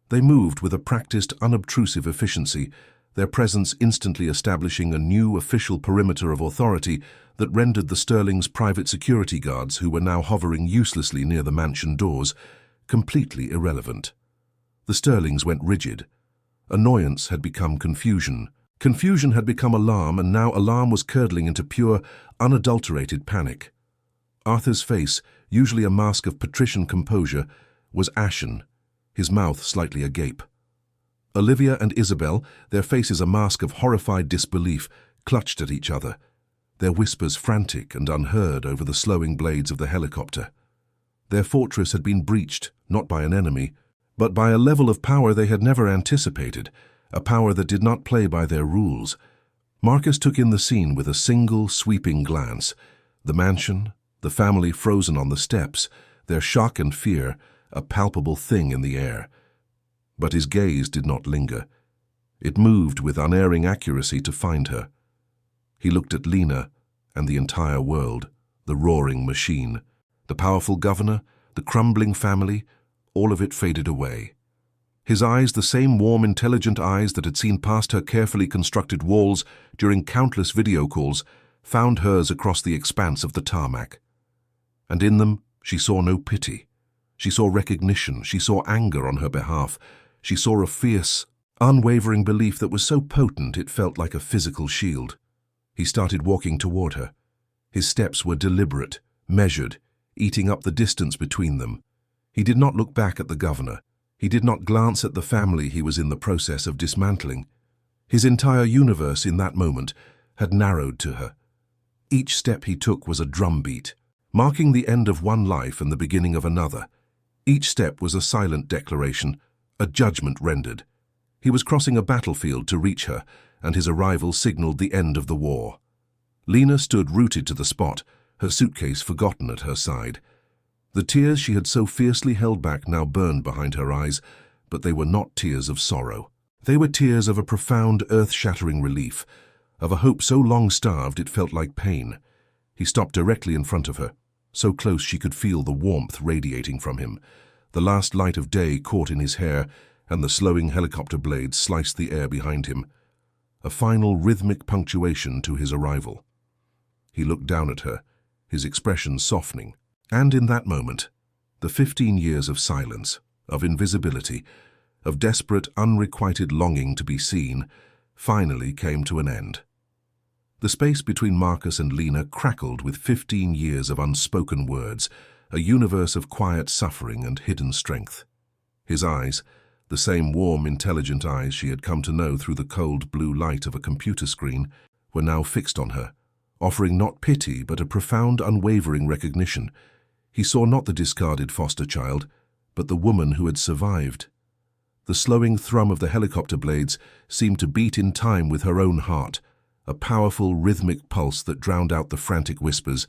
They moved with a practiced, unobtrusive efficiency, their presence instantly establishing a new official perimeter of authority that rendered the Sterlings' private security guards, who were now hovering uselessly near the mansion doors, completely irrelevant. The Sterlings went rigid. Annoyance had become confusion. Confusion had become alarm, and now alarm was curdling into pure, unadulterated panic. Arthur's face, usually a mask of patrician composure, was ashen, his mouth slightly agape. Olivia and Isabel, their faces a mask of horrified disbelief, clutched at each other, their whispers frantic and unheard over the slowing blades of the helicopter. Their fortress had been breached, not by an enemy, but by a level of power they had never anticipated, a power that did not play by their rules. Marcus took in the scene with a single, sweeping glance. The mansion, the family frozen on the steps, their shock and fear, a palpable thing in the air. But his gaze did not linger. It moved with unerring accuracy to find her. He looked at Lena and the entire world, the roaring machine, the powerful governor, the crumbling family, all of it faded away. His eyes, the same warm, intelligent eyes that had seen past her carefully constructed walls during countless video calls, found hers across the expanse of the tarmac. And in them, she saw no pity. She saw recognition, she saw anger on her behalf, she saw a fierce, unwavering belief that was so potent it felt like a physical shield. He started walking toward her. His steps were deliberate, measured, eating up the distance between them. He did not look back at the governor. He did not glance at the family he was in the process of dismantling. His entire universe in that moment had narrowed to her. Each step he took was a drumbeat, marking the end of one life and the beginning of another. Each step was a silent declaration, a judgment rendered. He was crossing a battlefield to reach her, and his arrival signaled the end of the war. Lena stood rooted to the spot, her suitcase forgotten at her side. The tears she had so fiercely held back now burned behind her eyes, but they were not tears of sorrow. They were tears of a profound, earth-shattering relief, of a hope so long-starved it felt like pain. He stopped directly in front of her, so close she could feel the warmth radiating from him. The last light of day caught in his hair, and the slowing helicopter blades sliced the air behind him. A final rhythmic punctuation to his arrival. He looked down at her, his expression softening. And in that moment, the 15 years of silence, of invisibility, of desperate, unrequited longing to be seen, finally came to an end. The space between Marcus and Lena crackled with 15 years of unspoken words, a universe of quiet suffering and hidden strength. His eyes, the same warm, intelligent eyes she had come to know through the cold blue light of a computer screen, were now fixed on her, offering not pity but a profound, unwavering recognition. He saw not the discarded foster child, but the woman who had survived. The slowing thrum of the helicopter blades seemed to beat in time with her own heart, a powerful, rhythmic pulse that drowned out the frantic whispers,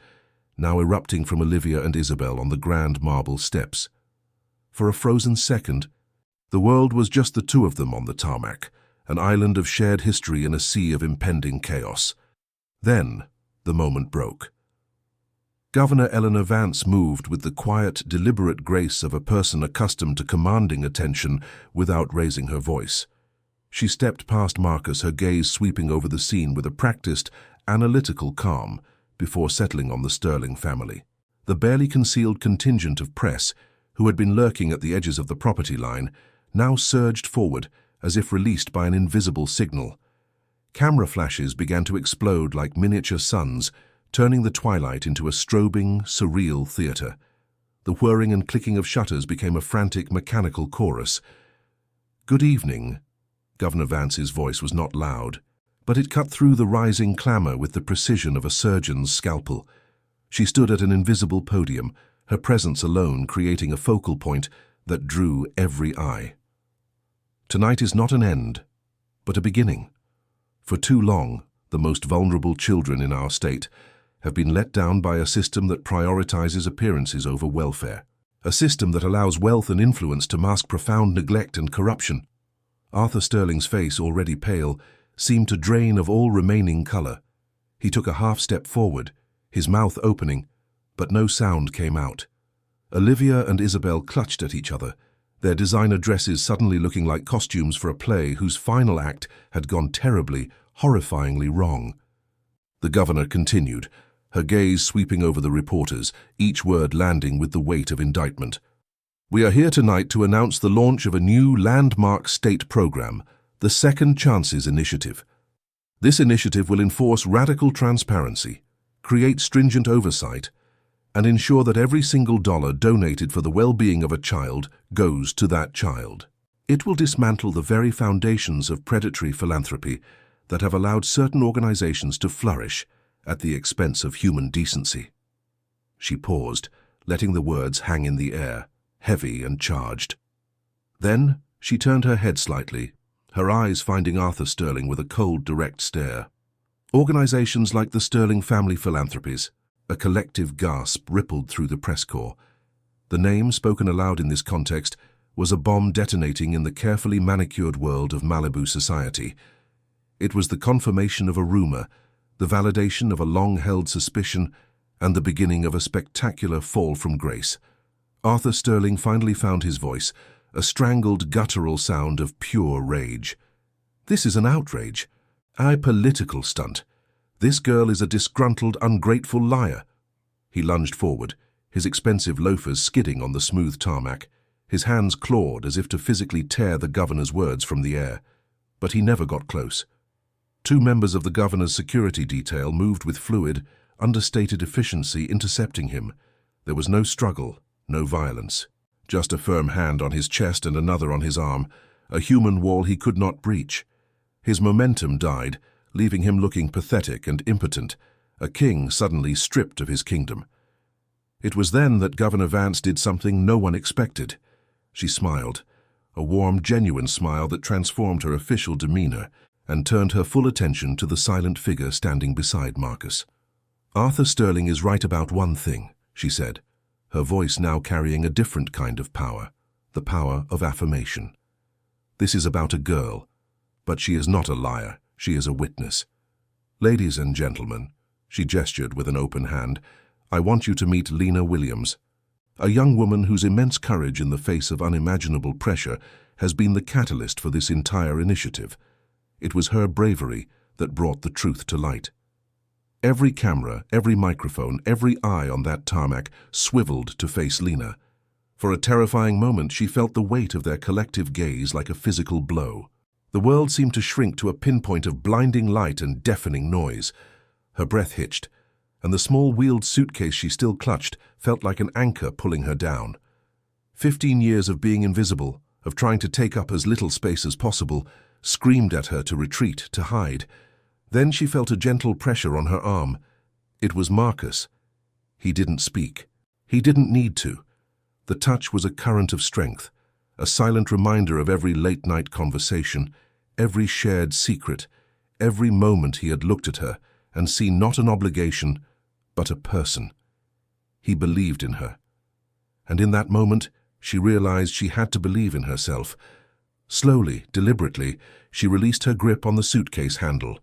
now erupting from Olivia and Isabel on the grand marble steps. For a frozen second, the world was just the two of them on the tarmac, an island of shared history in a sea of impending chaos. Then, the moment broke. Governor Eleanor Vance moved with the quiet, deliberate grace of a person accustomed to commanding attention without raising her voice. She stepped past Marcus, her gaze sweeping over the scene with a practiced, analytical calm, before settling on the Sterling family. The barely concealed contingent of press, who had been lurking at the edges of the property line, now surged forward as if released by an invisible signal. Camera flashes began to explode like miniature suns, turning the twilight into a strobing, surreal theater. The whirring and clicking of shutters became a frantic, mechanical chorus. "Good evening." Governor Vance's voice was not loud, but it cut through the rising clamor with the precision of a surgeon's scalpel. She stood at an invisible podium, her presence alone creating a focal point that drew every eye. Tonight is not an end, but a beginning. For too long, the most vulnerable children in our state have been let down by a system that prioritizes appearances over welfare, a system that allows wealth and influence to mask profound neglect and corruption. Arthur Sterling's face, already pale, seemed to drain of all remaining color. He took a half step forward, his mouth opening, but no sound came out. Olivia and Isabel clutched at each other, their designer dresses suddenly looking like costumes for a play whose final act had gone terribly, horrifyingly wrong. The governor continued, her gaze sweeping over the reporters, each word landing with the weight of indictment. "We are here tonight to announce the launch of a new landmark state program, the Second Chances Initiative. This initiative will enforce radical transparency, create stringent oversight, and ensure that every single dollar donated for the well-being of a child goes to that child. It will dismantle the very foundations of predatory philanthropy that have allowed certain organizations to flourish at the expense of human decency." She paused, letting the words hang in the air, heavy and charged. Then she turned her head slightly, her eyes finding Arthur Sterling with a cold, direct stare. Organizations like the Sterling Family Philanthropies. A collective gasp rippled through the press corps. The name, spoken aloud in this context, was a bomb detonating in the carefully manicured world of Malibu society. It was the confirmation of a rumor, the validation of a long-held suspicion, and the beginning of a spectacular fall from grace. Arthur Sterling finally found his voice, a strangled, guttural sound of pure rage. "This is an outrage, a political stunt. This girl is a disgruntled, ungrateful liar." He lunged forward, his expensive loafers skidding on the smooth tarmac, his hands clawed as if to physically tear the governor's words from the air. But he never got close. Two members of the governor's security detail moved with fluid, understated efficiency, intercepting him. There was no struggle, no violence. Just a firm hand on his chest and another on his arm, a human wall he could not breach. His momentum died, leaving him looking pathetic and impotent, a king suddenly stripped of his kingdom. It was then that Governor Vance did something no one expected. She smiled, a warm, genuine smile that transformed her official demeanor and turned her full attention to the silent figure standing beside Marcus. "Arthur Sterling is right about one thing," she said, her voice now carrying a different kind of power, the power of affirmation. "This is about a girl, but she is not a liar, she is a witness. Ladies and gentlemen," she gestured with an open hand, "I want you to meet Lena Williams, a young woman whose immense courage in the face of unimaginable pressure has been the catalyst for this entire initiative. It was her bravery that brought the truth to light." Every camera, every microphone, every eye on that tarmac swiveled to face Lena. For a terrifying moment, she felt the weight of their collective gaze like a physical blow. The world seemed to shrink to a pinpoint of blinding light and deafening noise. Her breath hitched, and the small wheeled suitcase she still clutched felt like an anchor pulling her down. 15 years of being invisible, of trying to take up as little space as possible, screamed at her to retreat, to hide. Then she felt a gentle pressure on her arm. It was Marcus. He didn't speak. He didn't need to. The touch was a current of strength, a silent reminder of every late-night conversation, every shared secret, every moment he had looked at her and seen not an obligation, but a person. He believed in her. And in that moment, she realized she had to believe in herself. Slowly, deliberately, she released her grip on the suitcase handle.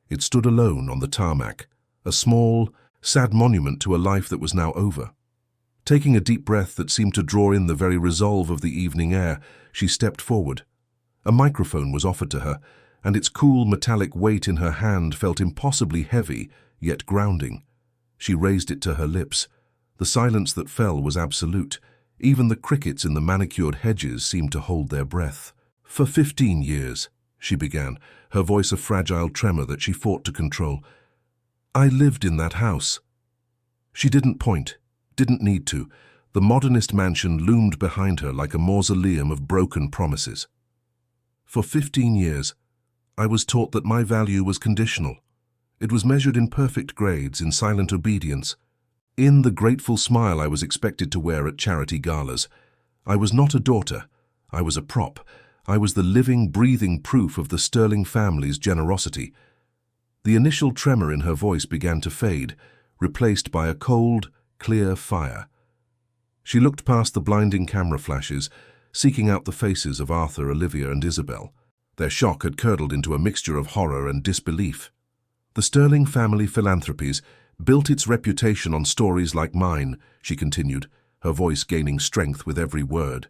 It stood alone on the tarmac, a small, sad monument to a life that was now over. Taking a deep breath that seemed to draw in the very resolve of the evening air, she stepped forward. A microphone was offered to her, and its cool metallic weight in her hand felt impossibly heavy, yet grounding. She raised it to her lips. The silence that fell was absolute. Even the crickets in the manicured hedges seemed to hold their breath. "For 15 years, she began, her voice a fragile tremor that she fought to control, "I lived in that house." She didn't point, didn't need to. The modernist mansion loomed behind her like a mausoleum of broken promises. "For 15 years, I was taught that my value was conditional. It was measured in perfect grades, in silent obedience. In the grateful smile I was expected to wear at charity galas. I was not a daughter. I was a prop. I was the living, breathing proof of the Sterling family's generosity." The initial tremor in her voice began to fade, replaced by a cold, clear fire. She looked past the blinding camera flashes, seeking out the faces of Arthur, Olivia, and Isabel. Their shock had curdled into a mixture of horror and disbelief. "The Sterling family philanthropies built its reputation on stories like mine," she continued, her voice gaining strength with every word.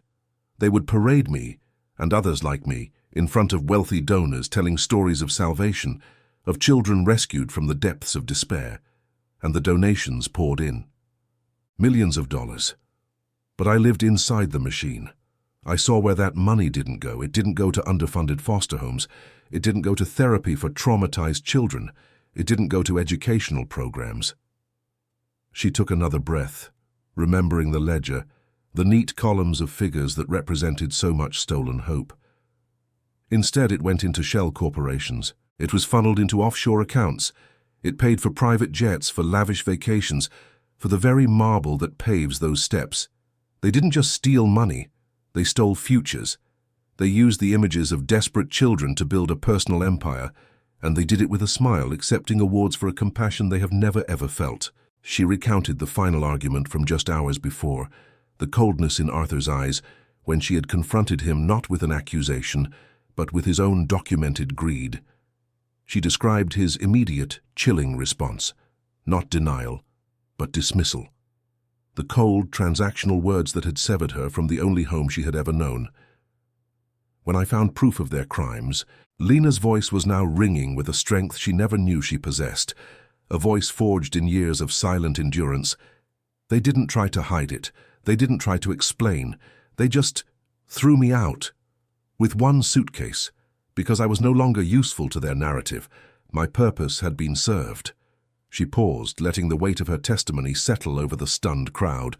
"They would parade me, and others like me, in front of wealthy donors telling stories of salvation, of children rescued from the depths of despair, and the donations poured in. Millions of dollars. But I lived inside the machine. I saw where that money didn't go. It didn't go to underfunded foster homes. It didn't go to therapy for traumatized children. It didn't go to educational programs." She took another breath, remembering the ledger, the neat columns of figures that represented so much stolen hope. Instead, it went into shell corporations. It was funneled into offshore accounts. It paid for private jets, for lavish vacations, for the very marble that paves those steps. They didn't just steal money, they stole futures. They used the images of desperate children to build a personal empire, and they did it with a smile, accepting awards for a compassion they have never ever felt. She recounted the final argument from just hours before, the coldness in Arthur's eyes, when she had confronted him not with an accusation, but with his own documented greed. She described his immediate, chilling response, not denial, but dismissal. The cold, transactional words that had severed her from the only home she had ever known. "When I found proof of their crimes," Lena's voice was now ringing with a strength she never knew she possessed, a voice forged in years of silent endurance. "They didn't try to hide it. They didn't try to explain. They just threw me out. With one suitcase, because I was no longer useful to their narrative. My purpose had been served." She paused, letting the weight of her testimony settle over the stunned crowd.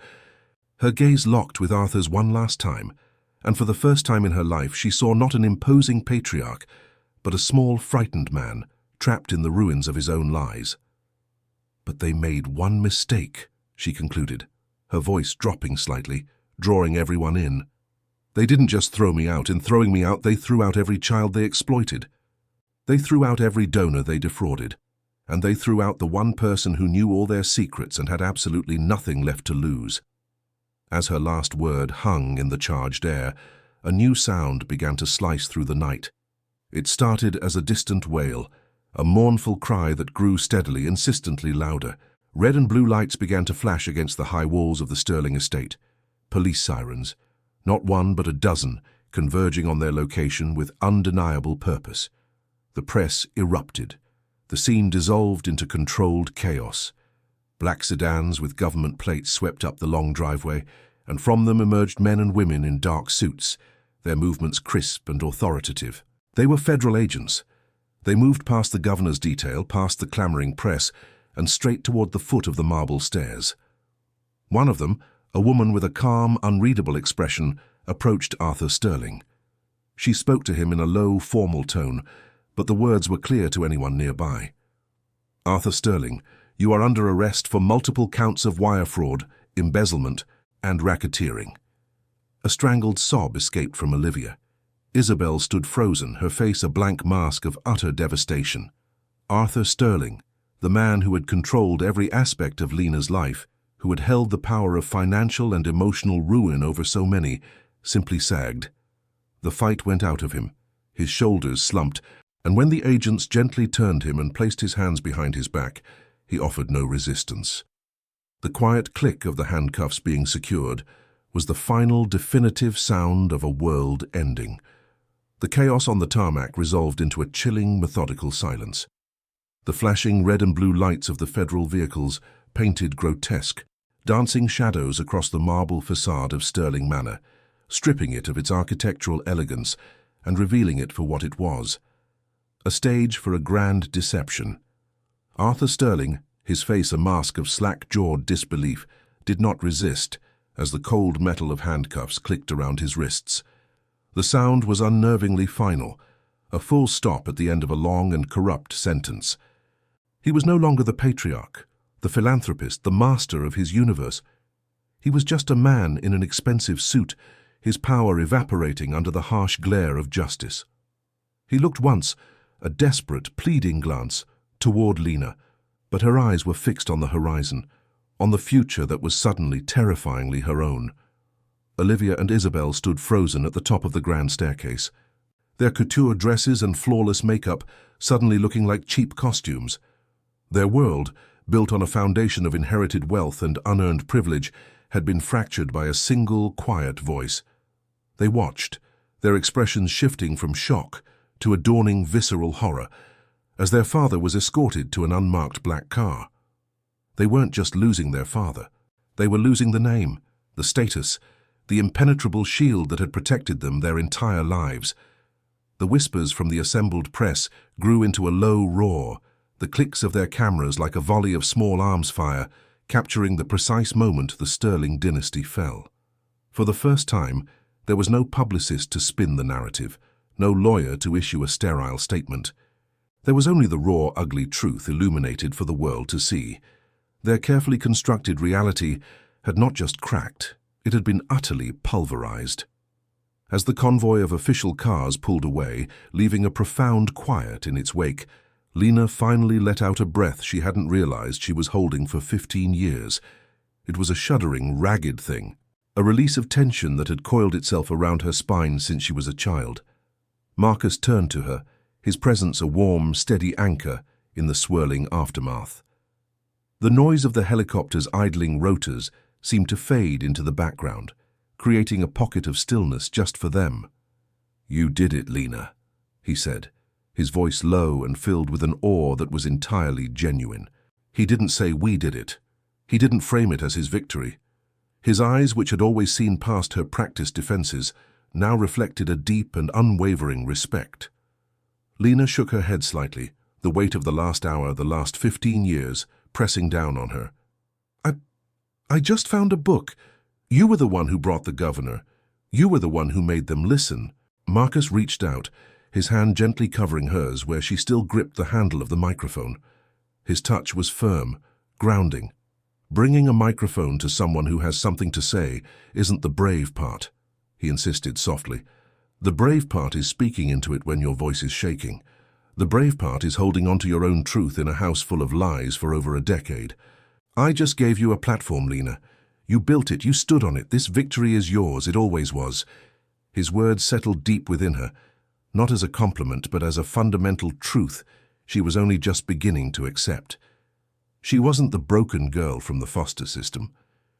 Her gaze locked with Arthur's one last time, and for the first time in her life she saw not an imposing patriarch, but a small, frightened man, trapped in the ruins of his own lies. "But they made one mistake," she concluded, her voice dropping slightly, drawing everyone in. "They didn't just throw me out. In throwing me out, they threw out every child they exploited. They threw out every donor they defrauded. and they threw out the one person who knew all their secrets and had absolutely nothing left to lose. As her last word hung in the charged air, a new sound began to slice through the night. It started as a distant wail, a mournful cry that grew steadily, insistently louder. Red and blue lights began to flash against the high walls of the Sterling estate. Police sirens, not one but a dozen, converging on their location with undeniable purpose. The press erupted. The scene dissolved into controlled chaos. Black sedans with government plates swept up the long driveway, and from them emerged men and women in dark suits, their movements crisp and authoritative. They were federal agents. They moved past the governor's detail, past the clamoring press, and straight toward the foot of the marble stairs. One of them, a woman with a calm, unreadable expression, approached Arthur Sterling. She spoke to him in a low, formal tone, but the words were clear to anyone nearby. "Arthur Sterling, you are under arrest for multiple counts of wire fraud, embezzlement, and racketeering." A strangled sob escaped from Olivia. Isabel stood frozen, her face a blank mask of utter devastation. Arthur Sterling, the man who had controlled every aspect of Lena's life, who had held the power of financial and emotional ruin over so many, simply sagged. The fight went out of him. His shoulders slumped, and when the agents gently turned him and placed his hands behind his back, he offered no resistance. The quiet click of the handcuffs being secured was the final, definitive sound of a world ending. The chaos on the tarmac resolved into a chilling, methodical silence. The flashing red and blue lights of the federal vehicles painted grotesque, dancing shadows across the marble facade of Sterling Manor, stripping it of its architectural elegance and revealing it for what it was: a stage for a grand deception. Arthur Sterling, his face a mask of slack-jawed disbelief, did not resist as the cold metal of handcuffs clicked around his wrists. The sound was unnervingly final, a full stop at the end of a long and corrupt sentence. He was no longer the patriarch, the philanthropist, the master of his universe. He was just a man in an expensive suit, his power evaporating under the harsh glare of justice. He looked once, a desperate, pleading glance, toward Lena, but her eyes were fixed on the horizon, on the future that was suddenly, terrifyingly her own. Olivia and Isabel stood frozen at the top of the grand staircase, their couture dresses and flawless makeup suddenly looking like cheap costumes. Their world, built on a foundation of inherited wealth and unearned privilege, had been fractured by a single, quiet voice. They watched, their expressions shifting from shock to a dawning visceral horror, as their father was escorted to an unmarked black car. They weren't just losing their father. They were losing the name, the status, the impenetrable shield that had protected them their entire lives. The whispers from the assembled press grew into a low roar, the clicks of their cameras like a volley of small arms fire, capturing the precise moment the Sterling dynasty fell. For the first time, there was no publicist to spin the narrative, no lawyer to issue a sterile statement. There was only the raw, ugly truth illuminated for the world to see. Their carefully constructed reality had not just cracked, it had been utterly pulverized. As the convoy of official cars pulled away, leaving a profound quiet in its wake, Lena finally let out a breath she hadn't realized she was holding for 15 years. It was a shuddering, ragged thing, a release of tension that had coiled itself around her spine since she was a child. Marcus turned to her, his presence a warm, steady anchor in the swirling aftermath. The noise of the helicopter's idling rotors seemed to fade into the background, creating a pocket of stillness just for them. "You did it, Lena," he said, his voice low and filled with an awe that was entirely genuine. He didn't say we did it. He didn't frame it as his victory. His eyes, which had always seen past her practiced defenses, now reflected a deep and unwavering respect. Lena shook her head slightly, the weight of the last hour, the last 15 years, pressing down on her. I just found a book. You were the one who brought the governor. You were the one who made them listen." Marcus reached out, his hand gently covering hers where she still gripped the handle of the microphone. His touch was firm, grounding. Bringing a microphone to someone who has something to say isn't the brave part, he insisted softly. The brave part is speaking into it when your voice is shaking. The brave part is holding on to your own truth in a house full of lies for over a decade. I just gave you a platform, Lena. You built it, you stood on it. This victory is yours, it always was. His words settled deep within her, not as a compliment, but as a fundamental truth she was only just beginning to accept. She wasn't the broken girl from the foster system.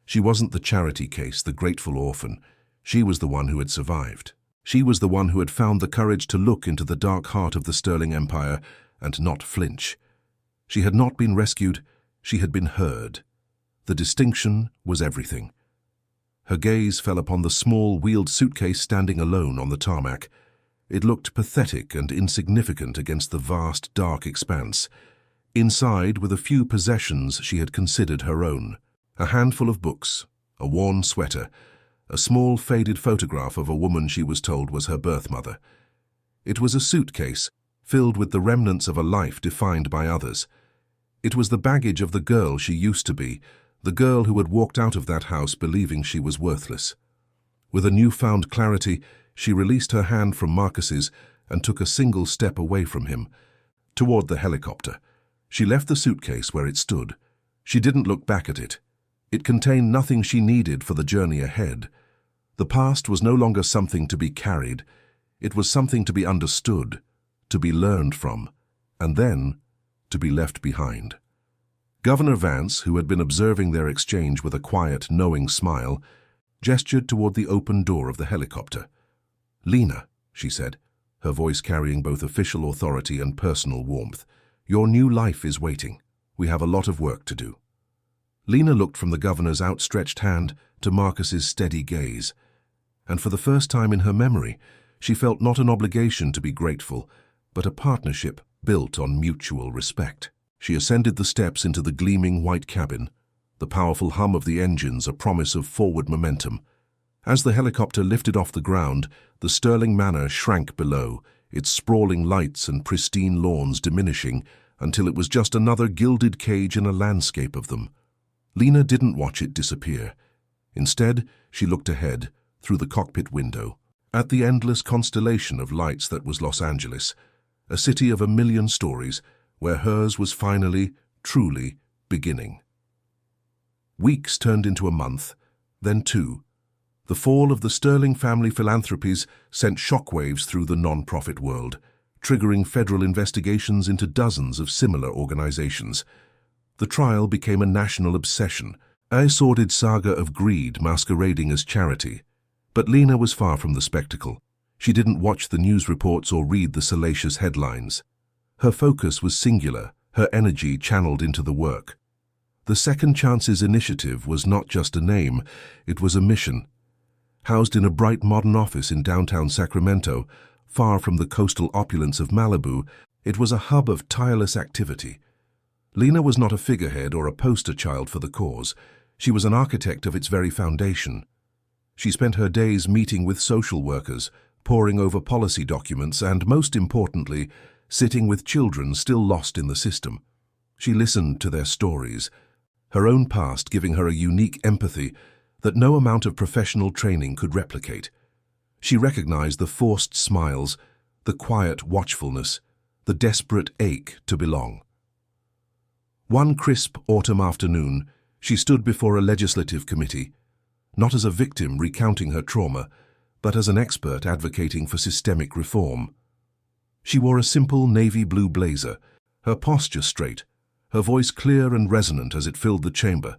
She wasn't the charity case, the grateful orphan. She was the one who had survived. She was the one who had found the courage to look into the dark heart of the Sterling Empire and not flinch. She had not been rescued, she had been heard. The distinction was everything. Her gaze fell upon the small, wheeled suitcase standing alone on the tarmac. It looked pathetic and insignificant against the vast, dark expanse. Inside were the few possessions she had considered her own. A handful of books, a worn sweater, a small faded photograph of a woman she was told was her birth mother. It was a suitcase filled with the remnants of a life defined by others. It was the baggage of the girl she used to be, the girl who had walked out of that house believing she was worthless. With a newfound clarity, she released her hand from Marcus's and took a single step away from him, toward the helicopter. She left the suitcase where it stood. She didn't look back at it. It contained nothing she needed for the journey ahead. The past was no longer something to be carried. It was something to be understood, to be learned from, and then to be left behind. Governor Vance, who had been observing their exchange with a quiet, knowing smile, gestured toward the open door of the helicopter. "Lena," she said, her voice carrying both official authority and personal warmth, "your new life is waiting. We have a lot of work to do." Lena looked from the governor's outstretched hand to Marcus's steady gaze, and for the first time in her memory, she felt not an obligation to be grateful, but a partnership built on mutual respect. She ascended the steps into the gleaming white cabin, the powerful hum of the engines a promise of forward momentum. As the helicopter lifted off the ground, the Sterling Manor shrank below, its sprawling lights and pristine lawns diminishing until it was just another gilded cage in a landscape of them. Lena didn't watch it disappear. Instead, she looked ahead, through the cockpit window, at the endless constellation of lights that was Los Angeles, a city of a million stories, where hers was finally, truly, beginning. Weeks turned into a month, then 2. The fall of the Sterling family philanthropies sent shockwaves through the non-profit world, triggering federal investigations into dozens of similar organizations. The trial became a national obsession, a sordid saga of greed masquerading as charity. But Lena was far from the spectacle. She didn't watch the news reports or read the salacious headlines. Her focus was singular, her energy channeled into the work. The Second Chances Initiative was not just a name, it was a mission. Housed in a bright modern office in downtown Sacramento, far from the coastal opulence of Malibu, it was a hub of tireless activity. Lena was not a figurehead or a poster child for the cause. She was an architect of its very foundation. She spent her days meeting with social workers, poring over policy documents, and, most importantly, sitting with children still lost in the system. She listened to their stories, her own past giving her a unique empathy that no amount of professional training could replicate. She recognized the forced smiles, the quiet watchfulness, the desperate ache to belong. One crisp autumn afternoon, she stood before a legislative committee, not as a victim recounting her trauma, but as an expert advocating for systemic reform. She wore a simple navy blue blazer, her posture straight, her voice clear and resonant as it filled the chamber.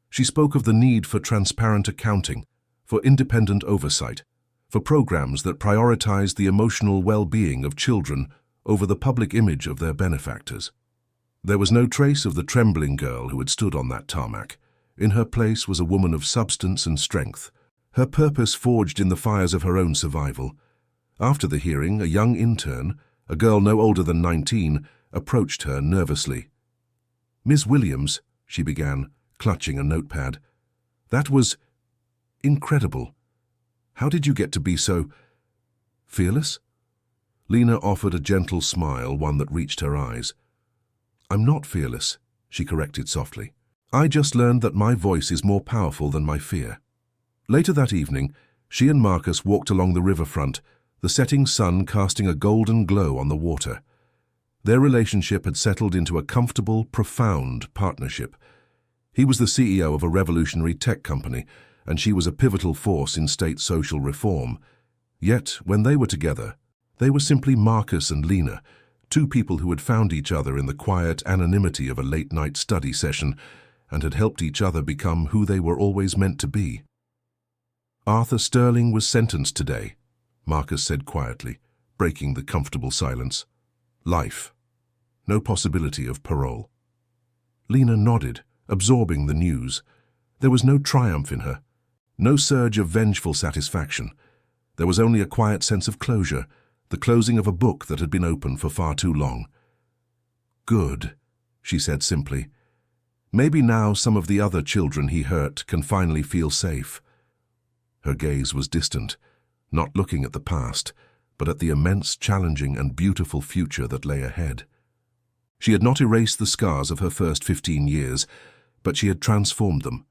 She spoke of the need for transparent accounting, for independent oversight, for programs that prioritized the emotional well-being of children over the public image of their benefactors. There was no trace of the trembling girl who had stood on that tarmac. In her place was a woman of substance and strength, her purpose forged in the fires of her own survival. After the hearing, a young intern, a girl no older than 19, approached her nervously. "Miss Williams," she began, clutching a notepad. "That was incredible. How did you get to be so fearless?" Lena offered a gentle smile, one that reached her eyes. "I'm not fearless," she corrected softly. "I just learned that my voice is more powerful than my fear." Later that evening, she and Marcus walked along the riverfront, the setting sun casting a golden glow on the water. Their relationship had settled into a comfortable, profound partnership. He was the CEO of a revolutionary tech company, and she was a pivotal force in state social reform. Yet, when they were together, they were simply Marcus and Lena, two people who had found each other in the quiet anonymity of a late-night study session and had helped each other become who they were always meant to be. "Arthur Sterling was sentenced today," Marcus said quietly, breaking the comfortable silence. "Life. No possibility of parole." Lena nodded, absorbing the news. There was no triumph in her, no surge of vengeful satisfaction. There was only a quiet sense of closure, the closing of a book that had been open for far too long. "Good," she said simply. "Maybe now some of the other children he hurt can finally feel safe." Her gaze was distant, not looking at the past, but at the immense, challenging and beautiful future that lay ahead. She had not erased the scars of her first 15 years, but she had transformed them.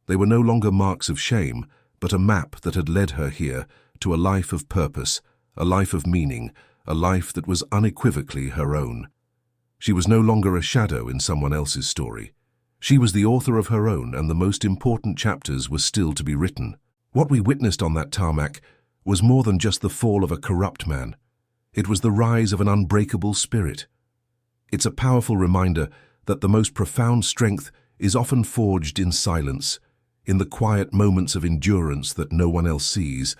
They were no longer marks of shame, but a map that had led her here to a life of purpose, a life of meaning, a life that was unequivocally her own. She was no longer a shadow in someone else's story. She was the author of her own, and the most important chapters were still to be written. What we witnessed on that tarmac was more than just the fall of a corrupt man. It was the rise of an unbreakable spirit. It's a powerful reminder that the most profound strength is often forged in silence, in the quiet moments of endurance that no one else sees.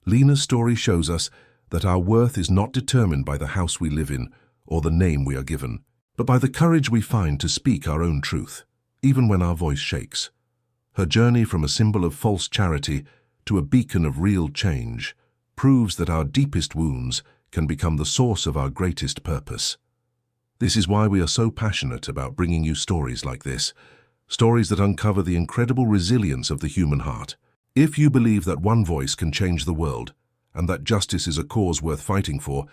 Lena's story shows us that our worth is not determined by the house we live in or the name we are given, but by the courage we find to speak our own truth, even when our voice shakes. Her journey from a symbol of false charity to a beacon of real change proves that our deepest wounds can become the source of our greatest purpose. This is why we are so passionate about bringing you stories like this, stories that uncover the incredible resilience of the human heart. If you believe that one voice can change the world and that justice is a cause worth fighting for,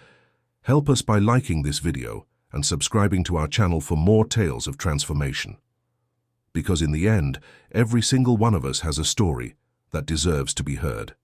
help us by liking this video and subscribing to our channel for more tales of transformation. Because in the end, every single one of us has a story that deserves to be heard.